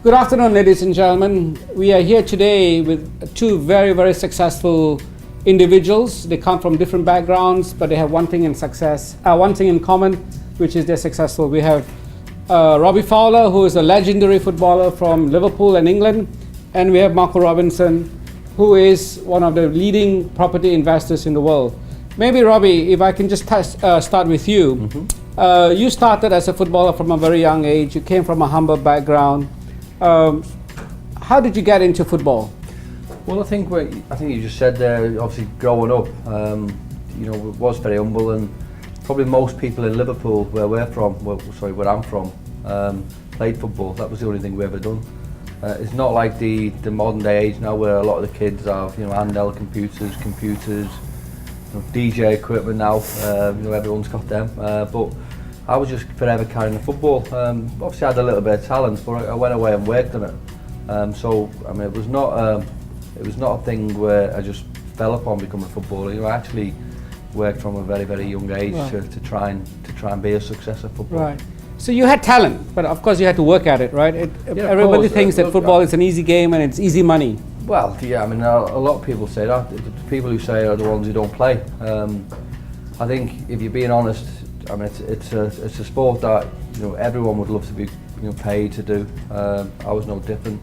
Good afternoon, ladies and gentlemen. We are here today with two very, very successful individuals. They come from different backgrounds, but they have one thing in common, which is they're successful. We have Robbie Fowler, who is a legendary footballer from Liverpool and England, and we have Marco Robinson, who is one of the leading property investors in the world. Maybe Robbie, if I can just start with you. Mm-hmm. You started as a footballer from a very young age. You came from a humble background. How did you get into football? Well, I think you just said there. Obviously, growing up, was very humble, and probably most people in Liverpool, where I'm from, played football. That was the only thing we ever done. It's not like the modern day age now, where a lot of the kids have handheld computers, DJ equipment now. Everyone's got them, but I was just forever carrying the football. Obviously, I had a little bit of talent, but I went away and worked on it. It was not a thing where I just fell upon becoming a footballer. I actually worked from a very, very young age to try and be a success at football. Right. So you had talent, but of course you had to work at it, right? Everybody thinks that football is an easy game and it's ezy money. Well, yeah. A lot of people say that. The people who say are the ones who don't play. I think if you're being honest, it's a sport that everyone would love to be paid to do. I was no different,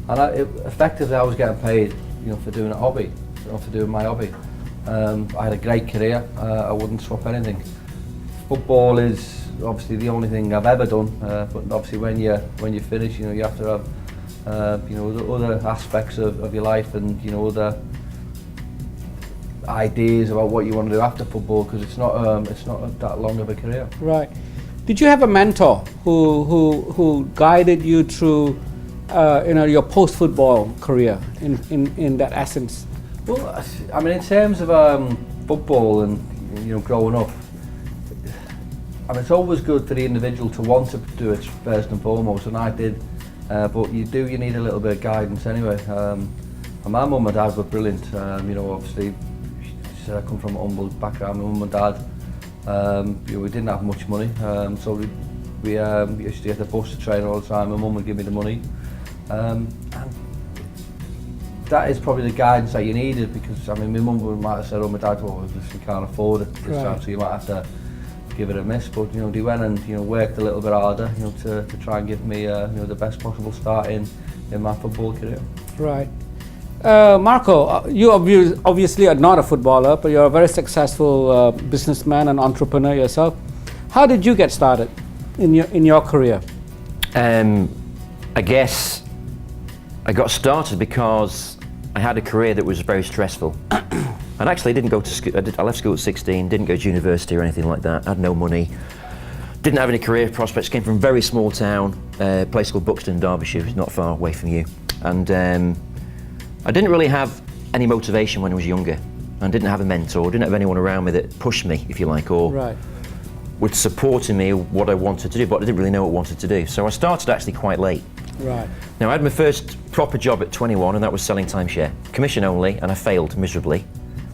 and effectively I was getting paid for doing a hobby, for doing my hobby. I had a great career. I wouldn't swap anything. Football is obviously the only thing I've ever done, but obviously when you finish, you have to have the other aspects of your life and other ideas about what you want to do after football, because it's not that long of a career. Right. Did you have a mentor who guided you through your post-football career in that essence? Well, in terms of football and growing up, it's always good for the individual to want to do it first and foremost, and I did. But you need a little bit of guidance anyway. And my mum and dad were brilliant. Obviously, she said I come from a humble background. My mum and dad, we didn't have much money, so we used to get the bus to train all the time. My mum would give me the money, and that is probably the guidance that you needed, because my mum might have said, "Oh, my dad, we can't afford it this time, so you might have to give it a miss." But they went and worked a little bit harder, to try and give me the best possible start in my football career. Right. Marco, you obviously are not a footballer, but you're a very successful businessman and entrepreneur yourself. How did you get started in your career? I guess I got started because I had a career that was very stressful. And actually, I didn't go to school. I left school at 16. Didn't go to university or anything like that. I had no money. Didn't have any career prospects. Came from a very small town, a place called Buxton, Derbyshire, not far away from you. And I didn't really have any motivation when I was younger. I didn't have a mentor. Didn't have anyone around me that pushed me, if you like, or would support me what I wanted to do. But I didn't really know what I wanted to do. So I started actually quite late. Right. Now I had my first proper job at 21, and that was selling timeshare, commission only, and I failed miserably.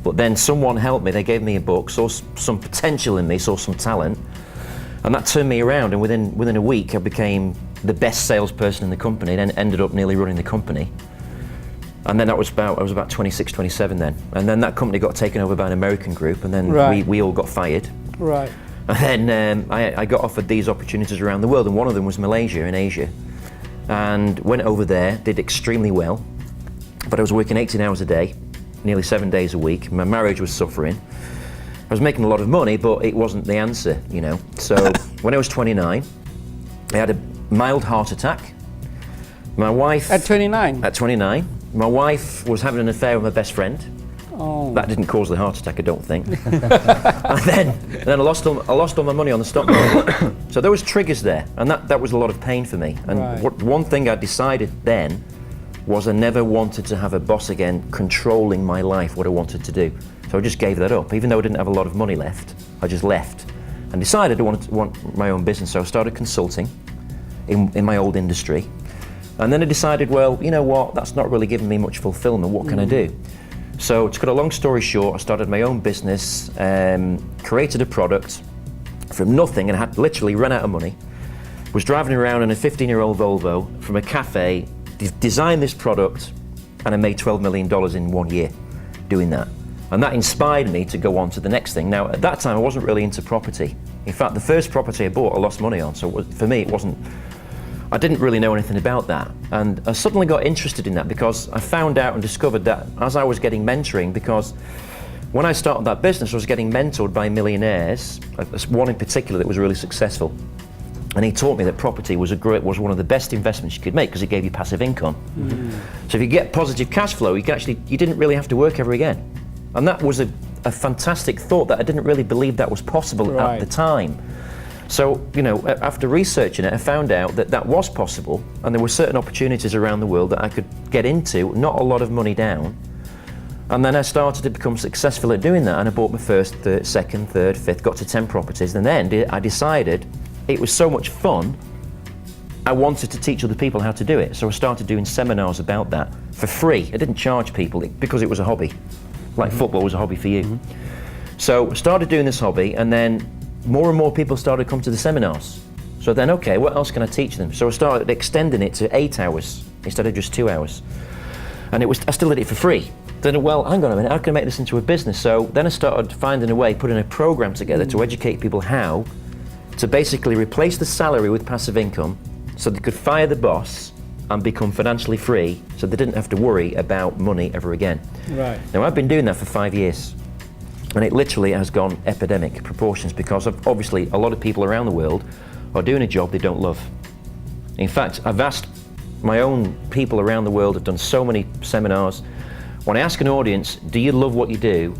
But then someone helped me. They gave me a book, saw some potential in me, saw some talent, and that turned me around. And within a week, I became the best salesperson in the company. Then ended up nearly running the company. And then I was about 26, 27 then. And then that company got taken over by an American group, and then we all got fired. Right. And then I got offered these opportunities around the world, and one of them was Malaysia in Asia. And went over there, did extremely well, but I was working 18 hours a day, nearly 7 days a week. My marriage was suffering. I was making a lot of money, but it wasn't the answer, So when I was 29, I had a mild heart attack. My wife... At 29? At 29. My wife was having an affair with my best friend. Oh. That didn't cause the heart attack, I don't think. and then I lost all my money on the stock market. So there was triggers there, and that was a lot of pain for me. And one thing I decided then was I never wanted to have a boss again controlling my life, what I wanted to do. So I just gave that up. Even though I didn't have a lot of money left, I just left and decided I want my own business. So I started consulting in my old industry. And then I decided, well, you know what, that's not really giving me much fulfillment. What can I do? So to cut a long story short, I started my own business, created a product from nothing, and had literally run out of money. was driving around in a 15-year-old Volvo from a cafe, designed this product, and I made $12 million in 1 year doing that. And that inspired me to go on to the next thing. Now, at that time, I wasn't really into property. In fact, the first property I bought, I lost money on. So for me, I didn't really know anything about that. And I suddenly got interested in that because I found out and discovered that as I was getting mentoring, because when I started that business, I was getting mentored by millionaires, one in particular that was really successful. And he taught me that property was one of the best investments you could make because it gave you passive income. So if you get positive cash flow, you didn't really have to work ever again. And that was a fantastic thought that I didn't really believe that was possible at the time. So, you know, after researching it, I found out that that was possible, and there were certain opportunities around the world that I could get into, not a lot of money down. And then I started to become successful at doing that, and I bought my first, second, third, fifth, got to 10 properties, and then I decided it was so much fun, I wanted to teach other people how to do it. So I started doing seminars about that for free. I didn't charge people because it was a hobby, like football was a hobby for you. So I started doing this hobby, and then more and more people started to come to the seminars. So then, okay, what else can I teach them? So I started extending it to 8 hours instead of just 2 hours. And I still did it for free. Then, well, hang on a minute, how can I make this into a business? So then I started finding a way, putting a program together to educate people how to basically replace the salary with passive income so they could fire the boss and become financially free so they didn't have to worry about money ever again. Right. Now, I've been doing that for 5 years. And it literally has gone epidemic proportions because obviously a lot of people around the world are doing a job they don't love. In fact, I've asked my own people around the world, I've done so many seminars. When I ask an audience, do you love what you do?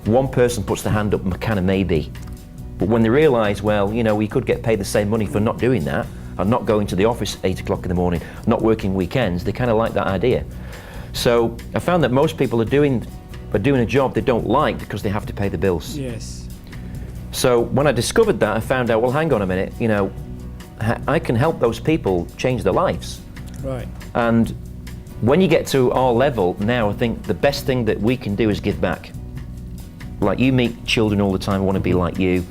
One person puts their hand up, kind of maybe. But when they realise, well, you know, we could get paid the same money for not doing that, and not going to the office at 8 o'clock in the morning, not working weekends, they kind of like that idea. So I found that most people are doing a job they don't like because they have to pay the bills. Yes. So when I discovered that, I found out, well, hang on a minute, you know, I can help those people change their lives. Right. And when you get to our level now, I think the best thing that we can do is give back. Like, you meet children all the time who want to be like you.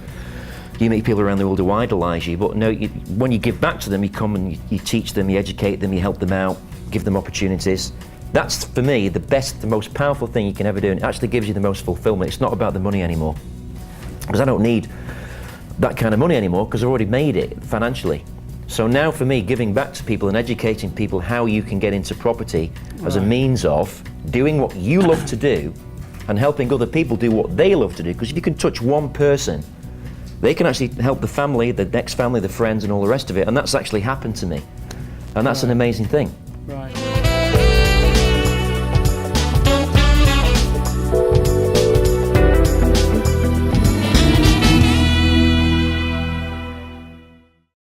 You meet people around the world who idolize you, but no, when you give back to them, you come and you teach them, you educate them, you help them out, give them opportunities. That's, for me, the best, the most powerful thing you can ever do, and it actually gives you the most fulfillment. It's not about the money anymore, because I don't need that kind of money anymore because I've already made it financially. So now for me, giving back to people and educating people how you can get into property as a means of doing what you love to do and helping other people do what they love to do, because if you can touch one person, they can actually help the family, the next family, the friends, and all the rest of it, and that's actually happened to me. And that's an amazing thing. Right.